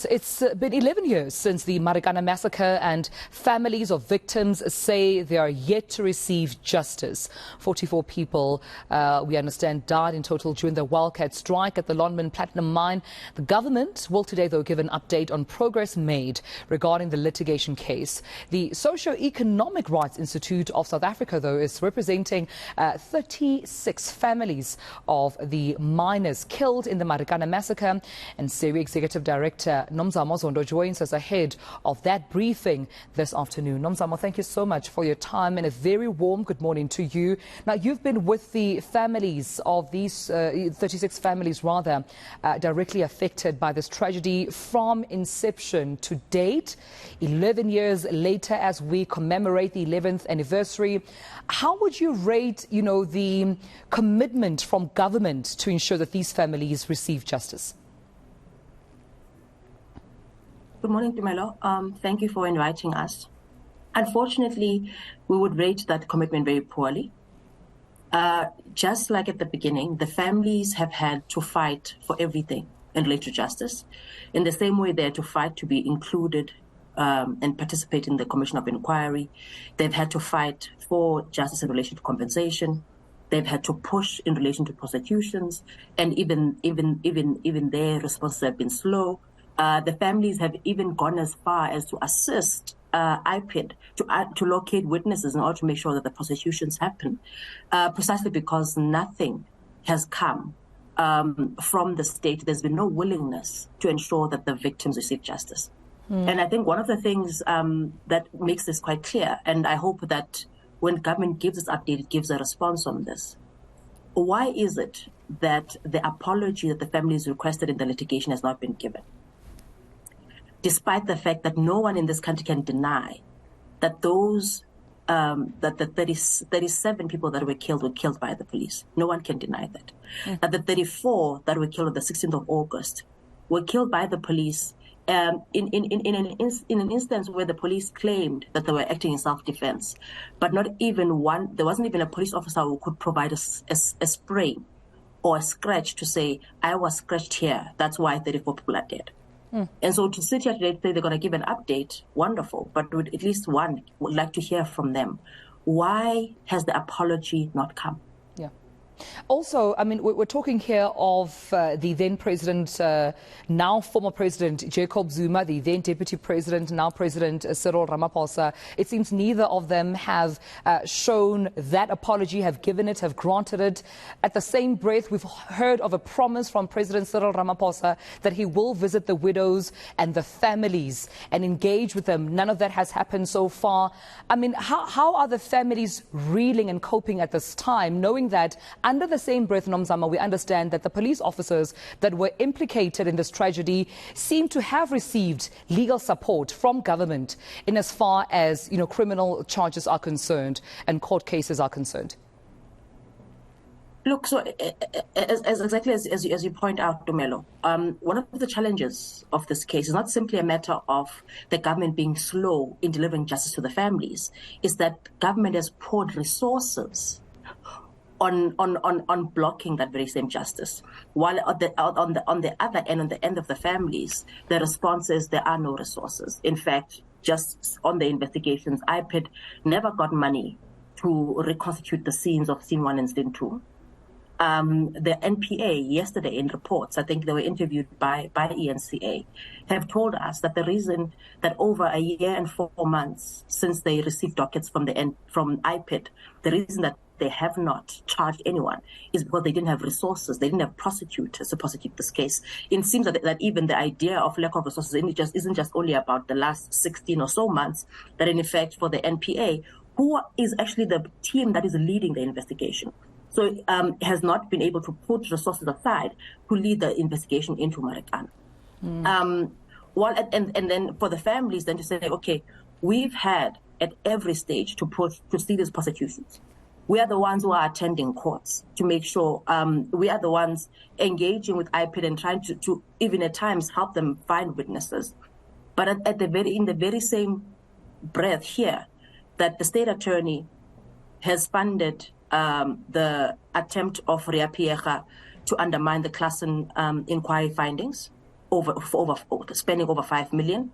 It's been 11 years since the Marikana Massacre, and families of victims say they are yet to receive justice. 44 people, we understand, died in total during the wildcat strike at the Lonmin Platinum Mine. The government will today, though, give an update on progress made regarding the litigation case. The Socio-Economic Rights Institute of South Africa, though, is representing 36 families of the miners killed in the Marikana Massacre, and SERI Executive Director Nomzamo Zondo joins us ahead of that briefing this afternoon. Nomzamo, thank you so much for your time and a very warm good morning to you. Now, you've been with the families of these 36 families, rather, directly affected by this tragedy from inception to date. 11 years later, as we commemorate the 11th anniversary, how would you rate, the commitment from government to ensure that these families receive justice? Good morning, Dumelo. Thank you for inviting us. Unfortunately, we would rate that commitment very poorly. Just like at the beginning, the families have had to fight for everything in relation to justice. In the same way, they had to fight to be included and participate in the Commission of Inquiry. They've had to fight for justice in relation to compensation. They've had to push in relation to prosecutions, and even their responses have been slow. The families have even gone as far as to assist IPID to locate witnesses in order to make sure that the prosecutions happen, precisely because nothing has come from the state. There's been no willingness to ensure that the victims receive justice. And I think one of the things that makes this quite clear, and I hope that when government gives this update, it gives a response on this. Why is it that the apology that the families requested in the litigation has not been given? Despite the fact that no one in this country can deny that that the 37 people that were killed by the police. No one can deny that. That the 34 that were killed on the 16th of August were killed by the police in an instance where the police claimed that they were acting in self-defense, but not even one. There wasn't even a police officer who could provide a spray or a scratch to say, "I was scratched here. That's why 34 people are dead." And so to sit here today to say they're going to give an update, wonderful, but at least one would like to hear from them. Why has the apology not come? Yeah. Also, I mean, we're talking here of the then president, now former president Jacob Zuma, the then deputy president, now president Cyril Ramaphosa. It seems neither of them have shown that apology, have given it, have granted it. At the same breath, we've heard of a promise from President Cyril Ramaphosa that he will visit the widows and the families and engage with them. None of that has happened so far. I mean, how are the families reeling and coping at this time, knowing that under the same breath, Nomzamo, we understand that the police officers that were implicated in this tragedy seem to have received legal support from government in as far as, criminal charges are concerned and court cases are concerned? Look, so exactly as you point out, Dumelo, one of the challenges of this case is not simply a matter of the government being slow in delivering justice to the families, is that government has poured resources on blocking that very same justice. While on the other end, on the end of the families, the response is there are no resources. In fact, just on the investigations, IPID never got money to reconstitute the scenes of scene 1 and scene 2. The NPA yesterday in reports, I think they were interviewed by eNCA, have told us that the reason that over a year and 4 months since they received dockets from IPID, the reason that they have not charged anyone is because they didn't have resources. They didn't have prosecutors to prosecute this case. It seems that even the idea of lack of resources isn't just only about the last 16 or so months, that in effect for the NPA, who is actually the team that is leading the investigation, so has not been able to put resources aside to lead the investigation into Marikana. And then for the families then to say, okay, we've had at every stage to see these prosecutions. We are the ones who are attending courts to make sure we are the ones engaging with IPID and trying to even at times help them find witnesses. But in the very same breath here, that the state attorney has funded the attempt of Ria Piega to undermine the class inquiry findings. spending over 5 million.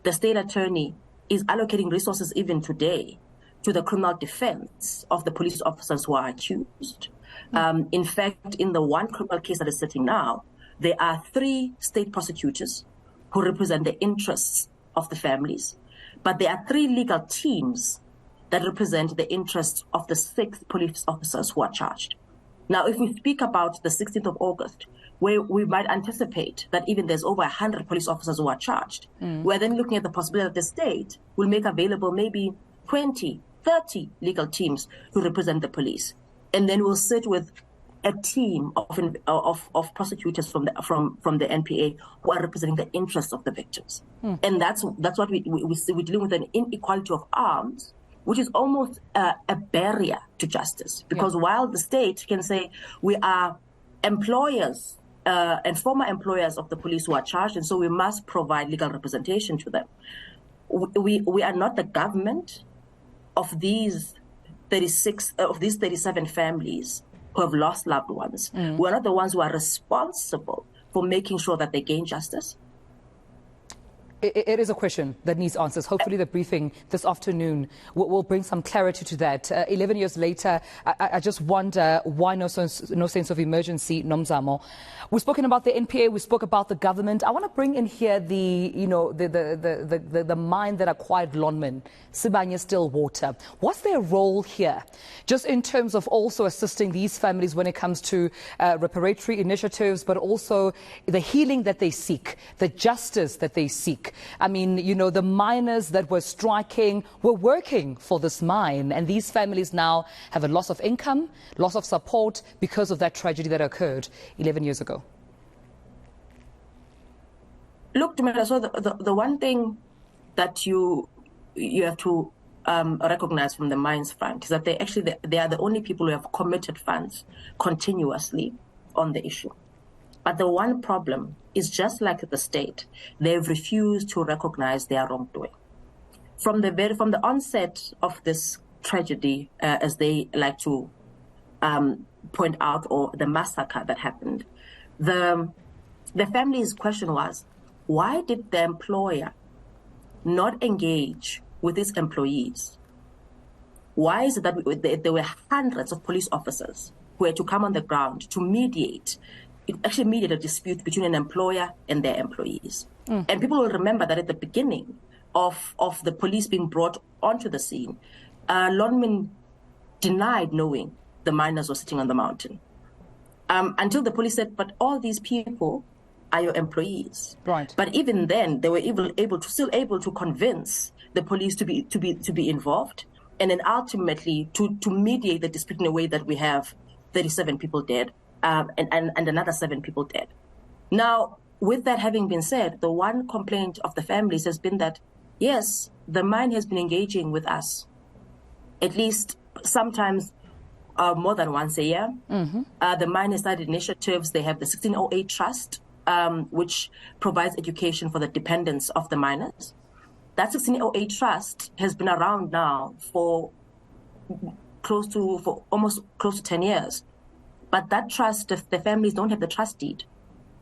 The state attorney is allocating resources even today to the criminal defense of the police officers who are accused. In fact, in the one criminal case that is sitting now, there are 3 state prosecutors who represent the interests of the families, but there are 3 legal teams that represent the interests of the 6 police officers who are charged. Now, if we speak about the 16th of August, where we might anticipate that even there's over 100 police officers who are charged, we're then looking at the possibility that the state will make available maybe 20, 30 legal teams to represent the police. And then we'll sit with a team of prosecutors from the NPA who are representing the interests of the victims. And that's what we're dealing with, an inequality of arms, which is almost a barrier to justice. Because while the state can say we are employers and former employers of the police who are charged, and so we must provide legal representation to them, we are not the government of these 37 families who have lost loved ones. We're not the ones who are responsible for making sure that they gain justice. It is a question that needs answers. Hopefully the briefing this afternoon will bring some clarity to that. 11 years later, I just wonder why no sense of emergency, Nomzamo. We've spoken about the NPA, we spoke about the government. I want to bring in here the mine that acquired Lonmin, Sibanye Stillwater. What's their role here? Just in terms of also assisting these families when it comes to reparatory initiatives, but also the healing that they seek, the justice that they seek. I mean, the miners that were striking were working for this mine, and these families now have a loss of income, loss of support because of that tragedy that occurred 11 years ago. Look, Tumela, so the one thing that you have to recognize from the mines front is that they are the only people who have committed funds continuously on the issue. But the one problem is, just like the state, they've refused to recognize their wrongdoing. From the onset of this tragedy, as they like to point out, or the massacre that happened, the family's question was, why did the employer not engage with its employees? Why is it that there were hundreds of police officers who had to come on the ground to mediate? It actually mediated a dispute between an employer and their employees. And people will remember that at the beginning of the police being brought onto the scene, Lonmin denied knowing the miners were sitting on the mountain. Until the police said, but all these people are your employees. Right. But even then, they were still able to convince the police to be involved, and then ultimately to mediate the dispute in a way that we have 37 people dead. And another 7 people dead. Now, with that having been said, the one complaint of the families has been that, yes, the mine has been engaging with us, at least sometimes more than once a year. The mine has started initiatives. They have the 1608 Trust, which provides education for the dependents of the miners. That 1608 Trust has been around now for almost close to 10 years. But that trust, the families don't have the trust deed.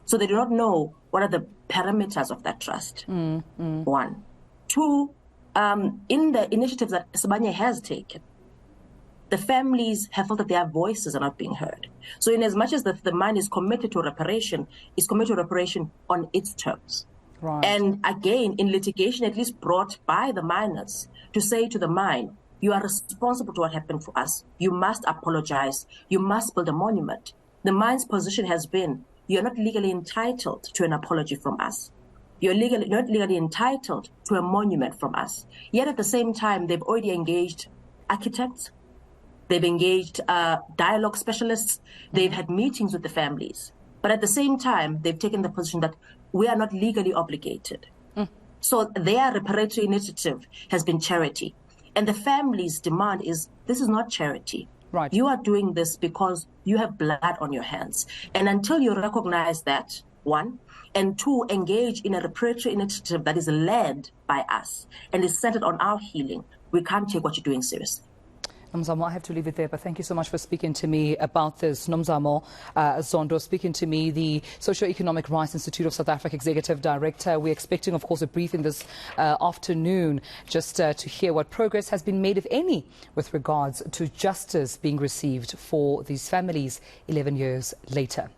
So they do not know what are the parameters of that trust, 1. 2, in the initiatives that Sibanye has taken, the families have felt that their voices are not being heard. So in as much as the mine is committed to reparation, it's committed to reparation on its terms. Right. And again, in litigation, at least brought by the miners, to say to the mine, you are responsible to what happened to us. You must apologize. You must build a monument. The mine's position has been, you're not legally entitled to an apology from us. You're not legally entitled to a monument from us. Yet at the same time, they've already engaged architects. They've engaged dialogue specialists. They've had meetings with the families. But at the same time, they've taken the position that we are not legally obligated. So their reparatory initiative has been charity. And the family's demand is, this is not charity. Right. You are doing this because you have blood on your hands. And until you recognize that, 1, and 2, engage in a reparatory initiative that is led by us and is centered on our healing, we can't take what you're doing seriously. Nomzamo, I have to leave it there, but thank you so much for speaking to me about this. Nomzamo Zondo speaking to me, the Socio-Economic Rights Institute of South Africa Executive Director. We're expecting, of course, a briefing this afternoon just to hear what progress has been made, if any, with regards to justice being received for these families 11 years later.